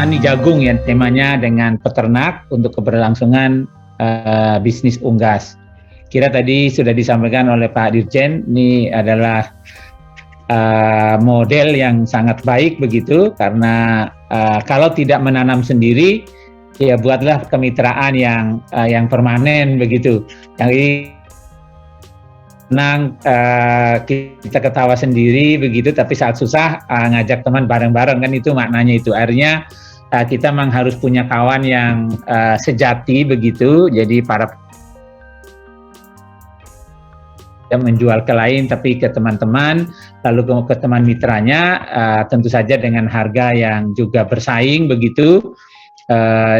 Tani Jagung ya temanya dengan peternak untuk keberlangsungan bisnis unggas. Kira tadi sudah disampaikan oleh Pak Dirjen, ini adalah model yang sangat baik begitu, karena kalau tidak menanam sendiri, ya buatlah kemitraan yang permanen begitu. Yang senang kita ketawa sendiri begitu, tapi saat susah ngajak teman bareng-bareng, kan itu maknanya itu. Akhirnya kita memang harus punya kawan yang sejati begitu, jadi para menjual ke lain tapi ke teman-teman, lalu ke teman mitranya, tentu saja dengan harga yang juga bersaing begitu.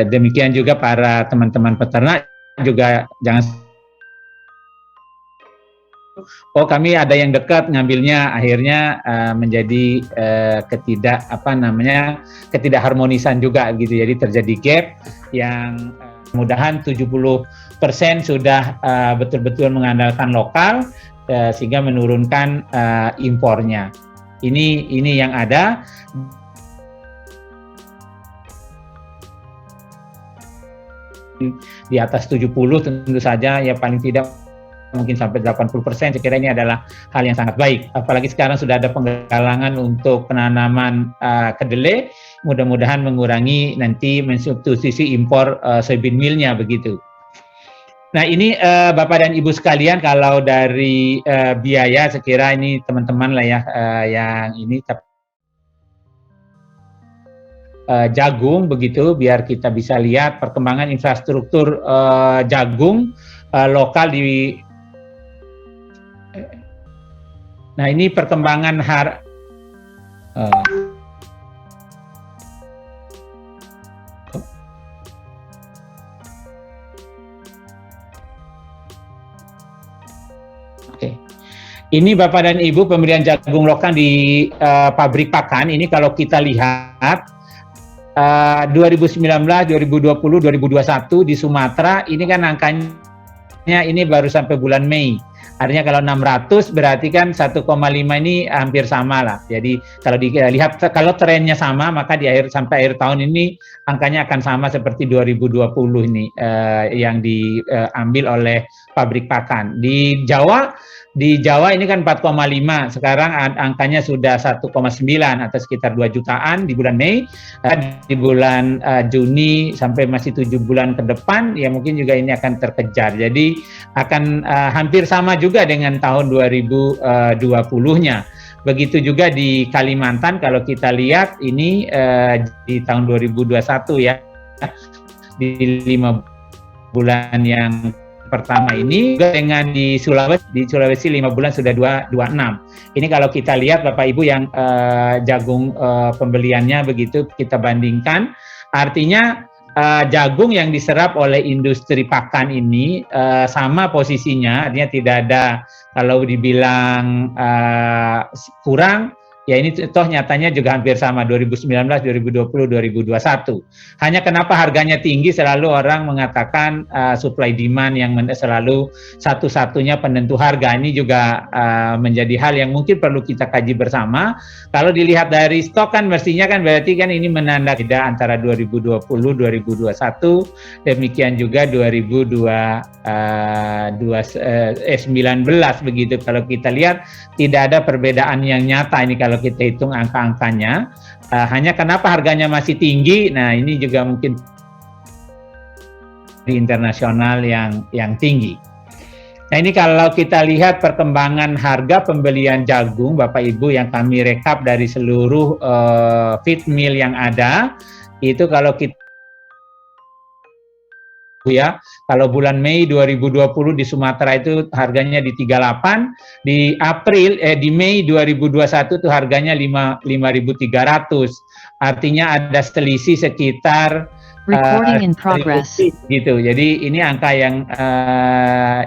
Demikian juga para teman-teman peternak juga jangan kami ada yang dekat ngambilnya, akhirnya menjadi ketidakharmonisan juga gitu. Jadi terjadi gap yang mudahan 70% sudah betul-betul mengandalkan lokal, sehingga menurunkan impornya. Ini yang ada. Di atas 70 tentu saja ya paling tidak mungkin sampai 80%, saya kira ini adalah hal yang sangat baik. Apalagi sekarang sudah ada penggalangan untuk penanaman kedelai, mudah-mudahan mengurangi nanti mensubstitusi impor soybean meal-nya begitu. Nah ini Bapak dan Ibu sekalian, kalau dari biaya saya kira ini teman-teman lah ya yang ini jagung begitu, biar kita bisa lihat perkembangan infrastruktur jagung lokal di. Nah ini perkembangan ini Bapak dan Ibu pembelian jagung lokal di pabrik pakan. Ini kalau kita lihat 2019, 2020, 2021 di Sumatera ini kan angkanya ini baru sampai bulan Mei. Artinya kalau 600 berarti kan 1,5 ini hampir sama lah. Jadi kalau dilihat kalau trennya sama, maka sampai akhir tahun ini angkanya akan sama seperti 2020 ini yang diambil oleh pabrik pakan. Di Jawa ini kan 4,5, sekarang angkanya sudah 1,9 atau sekitar 2 jutaan di bulan Mei. Di bulan Juni sampai masih 7 bulan ke depan ya mungkin juga ini akan terkejar. Jadi akan hampir sama juga dengan tahun 2020-nya. Begitu juga di Kalimantan, kalau kita lihat ini di tahun 2021 ya, di 5 bulan yang pertama ini dengan di Sulawesi 5 bulan sudah 26. Ini kalau kita lihat Bapak Ibu yang jagung pembeliannya begitu kita bandingkan, artinya jagung yang diserap oleh industri pakan ini sama posisinya, artinya tidak ada kalau dibilang kurang. Ya ini toh nyatanya juga hampir sama 2019, 2020, 2021. Hanya kenapa harganya tinggi, selalu orang mengatakan supply demand yang selalu satu-satunya penentu harga. Ini juga menjadi hal yang mungkin perlu kita kaji bersama. Kalau dilihat dari stok kan mestinya kan berarti kan ini menandakan beda antara 2020, 2021, demikian juga 2019 begitu. Kalau kita lihat tidak ada perbedaan yang nyata ini kalau kita hitung angka-angkanya. Hanya kenapa harganya masih tinggi, nah ini juga mungkin di internasional yang tinggi. Nah ini kalau kita lihat perkembangan harga pembelian jagung Bapak Ibu yang kami rekap dari seluruh feed mill yang ada, itu kalau kita ya, kalau bulan Mei 2020 di Sumatera itu harganya di 38, di Mei 2021 itu harganya 5.300. Artinya ada selisih sekitar recording in progress gitu. Jadi ini angka yang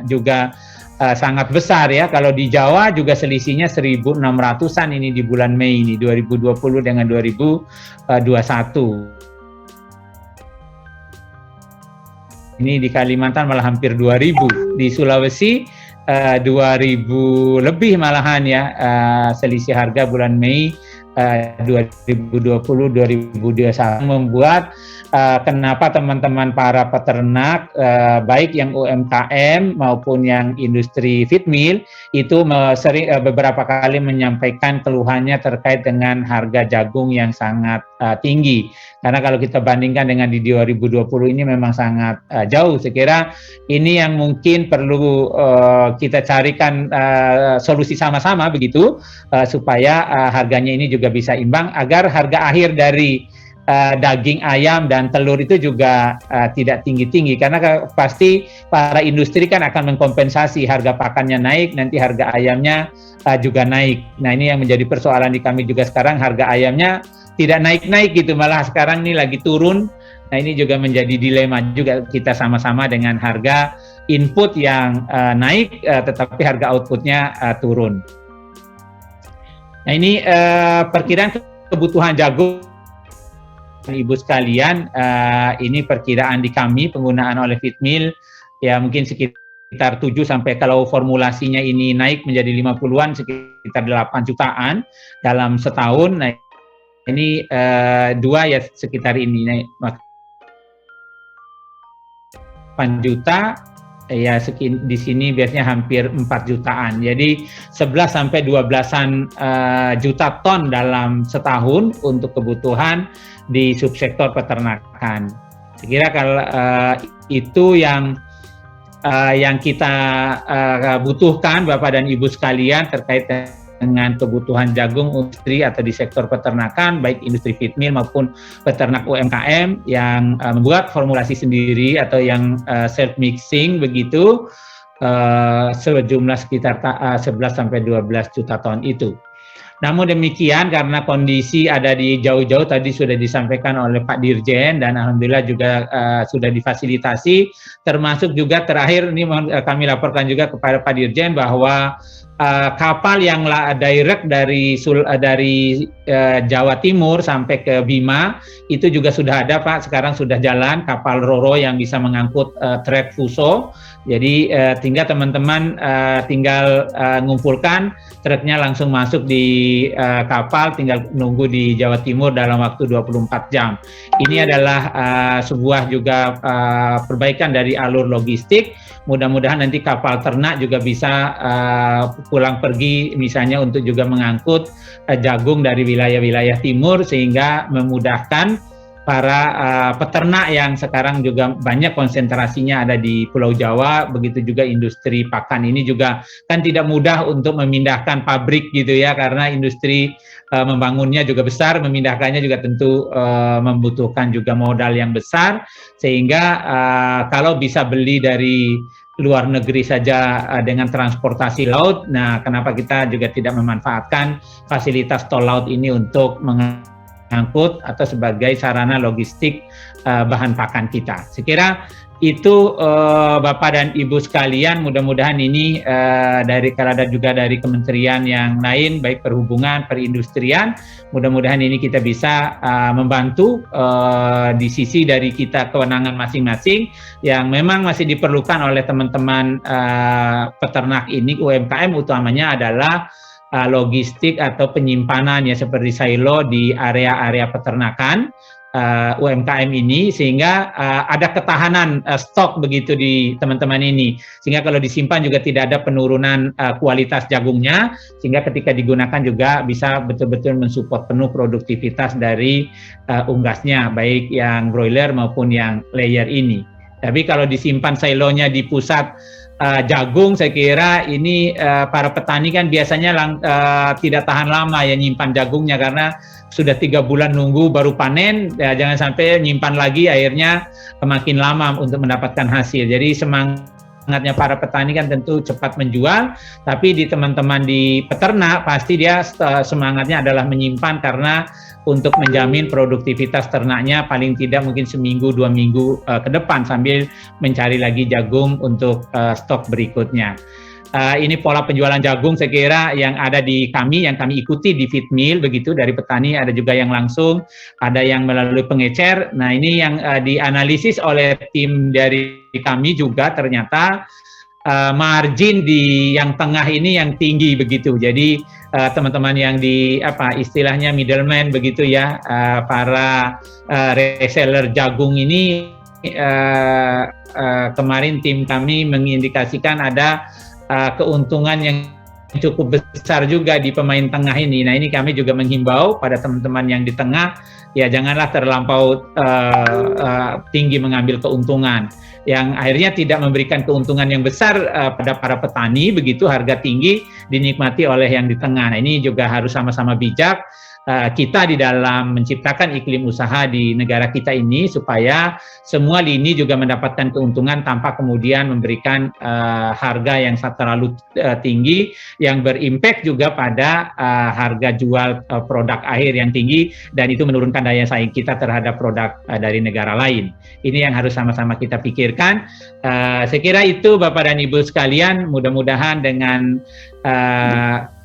juga sangat besar ya. Kalau di Jawa juga selisihnya 1.600-an ini di bulan Mei ini 2020 dengan 2021. Ini di Kalimantan malah hampir 2.000, di Sulawesi 2.000 lebih malahan ya selisih harga bulan Mei 2020-2021 membuat kenapa teman-teman para peternak baik yang UMKM maupun yang industri feed mill itu sering beberapa kali menyampaikan keluhannya terkait dengan harga jagung yang sangat tinggi. Karena kalau kita bandingkan dengan di 2020 ini memang sangat jauh. Saya kira ini yang mungkin perlu kita carikan solusi sama-sama begitu supaya harganya ini juga bisa imbang agar harga akhir dari daging ayam dan telur itu juga tidak tinggi-tinggi, karena pasti para industri kan akan mengkompensasi harga pakannya naik, nanti harga ayamnya juga naik. Nah ini yang menjadi persoalan di kami juga sekarang, harga ayamnya tidak naik-naik gitu, malah sekarang ini lagi turun. Nah ini juga menjadi dilema juga kita sama-sama dengan harga input yang naik tetapi harga outputnya turun. Nah ini perkiraan kebutuhan jagung Ibu sekalian, ini perkiraan di kami penggunaan oleh feed mill ya mungkin sekitar 7 sampai kalau formulasinya ini naik menjadi 50-an sekitar 8 jutaan dalam setahun. Nah ini 2 ya sekitar ini naik 8 juta ya di sini biasanya hampir 4 jutaan. Jadi 11 sampai 12-an juta ton dalam setahun untuk kebutuhan di subsektor peternakan. Saya kira kalau itu yang kita butuhkan Bapak dan Ibu sekalian terkait dengan kebutuhan jagung industri atau di sektor peternakan, baik industri feed mill maupun peternak UMKM yang membuat formulasi sendiri atau yang self mixing begitu sejumlah sekitar 11 sampai 12 juta ton itu. Namun demikian karena kondisi ada di jauh-jauh tadi sudah disampaikan oleh Pak Dirjen dan alhamdulillah juga sudah difasilitasi, termasuk juga terakhir ini kami laporkan juga kepada Pak Dirjen bahwa kapal yang direct dari Jawa Timur sampai ke Bima itu juga sudah ada Pak, sekarang sudah jalan kapal Roro yang bisa mengangkut trek fuso. Jadi tinggal teman-teman tinggal ngumpulkan truknya langsung masuk di kapal, tinggal nunggu di Jawa Timur dalam waktu 24 jam. Ini adalah sebuah juga perbaikan dari alur logistik. Mudah-mudahan nanti kapal ternak juga bisa pulang pergi misalnya untuk juga mengangkut jagung dari wilayah-wilayah timur sehingga memudahkan para peternak yang sekarang juga banyak konsentrasinya ada di Pulau Jawa, begitu juga industri pakan ini juga kan tidak mudah untuk memindahkan pabrik gitu ya, karena industri membangunnya juga besar, memindahkannya juga tentu membutuhkan juga modal yang besar, sehingga kalau bisa beli dari luar negeri saja dengan transportasi laut, nah kenapa kita juga tidak memanfaatkan fasilitas tol laut ini untuk mengangkut atau sebagai sarana logistik bahan pakan kita. Saya kira itu Bapak dan Ibu sekalian, mudah-mudahan ini kalau ada juga dari kementerian yang lain, baik perhubungan, perindustrian, mudah-mudahan ini kita bisa membantu di sisi dari kita kewenangan masing-masing yang memang masih diperlukan oleh teman-teman peternak ini, UMKM utamanya adalah logistik atau penyimpanan ya seperti silo di area-area peternakan UMKM ini, sehingga ada ketahanan stok begitu di teman-teman ini, sehingga kalau disimpan juga tidak ada penurunan kualitas jagungnya, sehingga ketika digunakan juga bisa betul-betul mensupport penuh produktivitas dari unggasnya, baik yang broiler maupun yang layer ini. Tapi kalau disimpan silonya di pusat jagung, saya kira ini para petani kan biasanya tidak tahan lama ya nyimpan jagungnya, karena sudah 3 bulan nunggu baru panen, ya jangan sampai nyimpan lagi akhirnya makin lama untuk mendapatkan hasil. Jadi semangatnya para petani kan tentu cepat menjual, tapi di teman-teman di peternak pasti dia semangatnya adalah menyimpan, karena untuk menjamin produktivitas ternaknya paling tidak mungkin seminggu 2 minggu ke depan sambil mencari lagi jagung untuk stok berikutnya. Ini pola penjualan jagung saya kira yang ada di kami, yang kami ikuti di feed mill begitu, dari petani ada juga yang langsung, ada yang melalui pengecer. Nah ini yang dianalisis oleh tim dari kami juga ternyata margin di yang tengah ini yang tinggi begitu. Jadi teman-teman yang di istilahnya middleman begitu ya, para reseller jagung ini kemarin tim kami mengindikasikan ada keuntungan yang cukup besar juga di pemain tengah ini. Nah, ini kami juga menghimbau pada teman-teman yang di tengah, ya janganlah terlampau tinggi mengambil keuntungan yang akhirnya tidak memberikan keuntungan yang besar pada para petani, begitu harga tinggi dinikmati oleh yang di tengah. Nah, ini juga harus sama-sama bijak kita di dalam menciptakan iklim usaha di negara kita ini supaya semua lini juga mendapatkan keuntungan tanpa kemudian memberikan harga yang terlalu tinggi yang berimpact juga pada harga jual produk akhir yang tinggi, dan itu menurunkan daya saing kita terhadap produk dari negara lain. Ini yang harus sama-sama kita pikirkan. Saya kira itu Bapak dan Ibu sekalian, mudah-mudahan dengan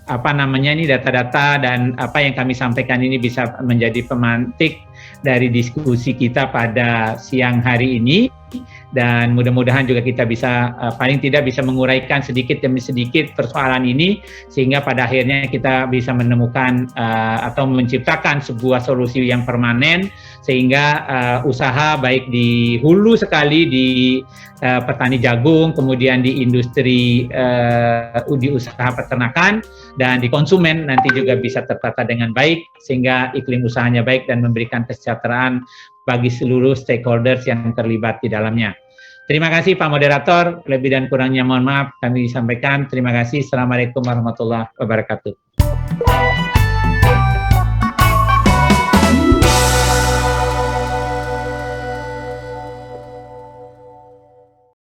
data-data dan apa yang kami sampaikan ini bisa menjadi pemantik dari diskusi kita pada siang hari ini, dan mudah-mudahan juga kita bisa paling tidak bisa menguraikan sedikit demi sedikit persoalan ini sehingga pada akhirnya kita bisa menemukan atau menciptakan sebuah solusi yang permanen sehingga usaha baik di hulu sekali di petani jagung, kemudian di industri di usaha peternakan dan di konsumen nanti juga bisa tertata dengan baik sehingga iklim usahanya baik dan memberikan kesejahteraan bagi seluruh stakeholders yang terlibat di dalamnya. Terima kasih Pak Moderator, lebih dan kurangnya mohon maaf kami sampaikan. Terima kasih. Assalamualaikum warahmatullahi wabarakatuh.